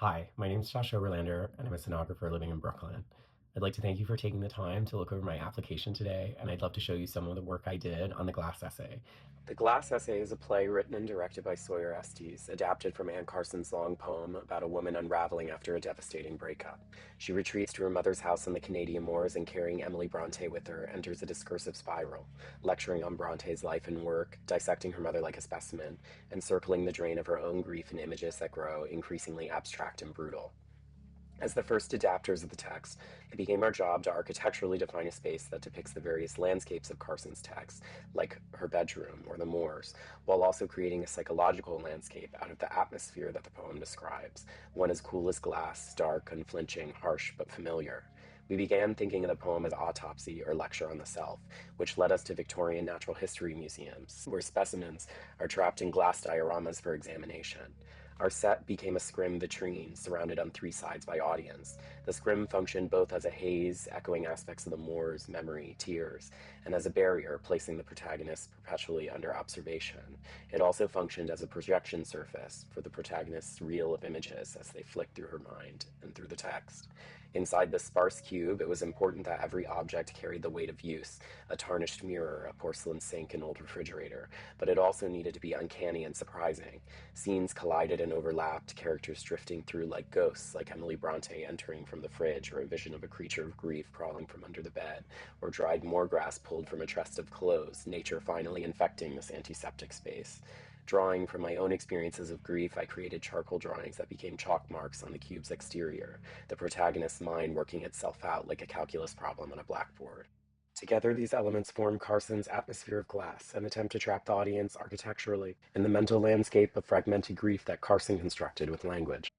Hi, my name is Josh Oberlander, and I'm a stenographer living in Brooklyn. I'd like to thank you for taking the time to look over my application today, and I'd love to show you some of the work I did on the Glass essay. The Glass essay is a play written and directed by Sawyer Estes, adapted from Anne Carson's long poem about a woman unraveling after a devastating breakup. She retreats to her mother's house in the Canadian moors and, carrying Emily Bronte with her, enters a discursive spiral, lecturing on Bronte's life and work, dissecting her mother like a specimen, and circling the drain of her own grief in images that grow increasingly abstract and brutal. As the first adapters of the text, it became our job to architecturally define a space that depicts the various landscapes of Carson's text, like her bedroom or the moors, while also creating a psychological landscape out of the atmosphere that the poem describes, one as cool as glass, dark, unflinching, harsh, but familiar. We began thinking of the poem as autopsy or lecture on the self, which led us to Victorian natural history museums, where specimens are trapped in glass dioramas for examination. Our set became a scrim vitrine surrounded on three sides by audience. The scrim functioned both as a haze, echoing aspects of the moors, memory, tears, and as a barrier, placing the protagonist perpetually under observation. It also functioned as a projection surface for the protagonist's reel of images as they flicked through her mind and through the text. Inside the sparse cube, it was important that every object carried the weight of use, a tarnished mirror, a porcelain sink, an old refrigerator, but it also needed to be uncanny and surprising. Scenes collided and overlapped, characters drifting through like ghosts, like Emily Bronte entering from the fridge, or a vision of a creature of grief crawling from under the bed, or dried moorgrass pulled from a chest of clothes, nature finally infecting this antiseptic space. Drawing from my own experiences of grief, I created charcoal drawings that became chalk marks on the cube's exterior, the protagonist's mind working itself out like a calculus problem on a blackboard. Together, these elements form Carson's atmosphere of glass, an attempt to trap the audience architecturally in the mental landscape of fragmented grief that Carson constructed with language.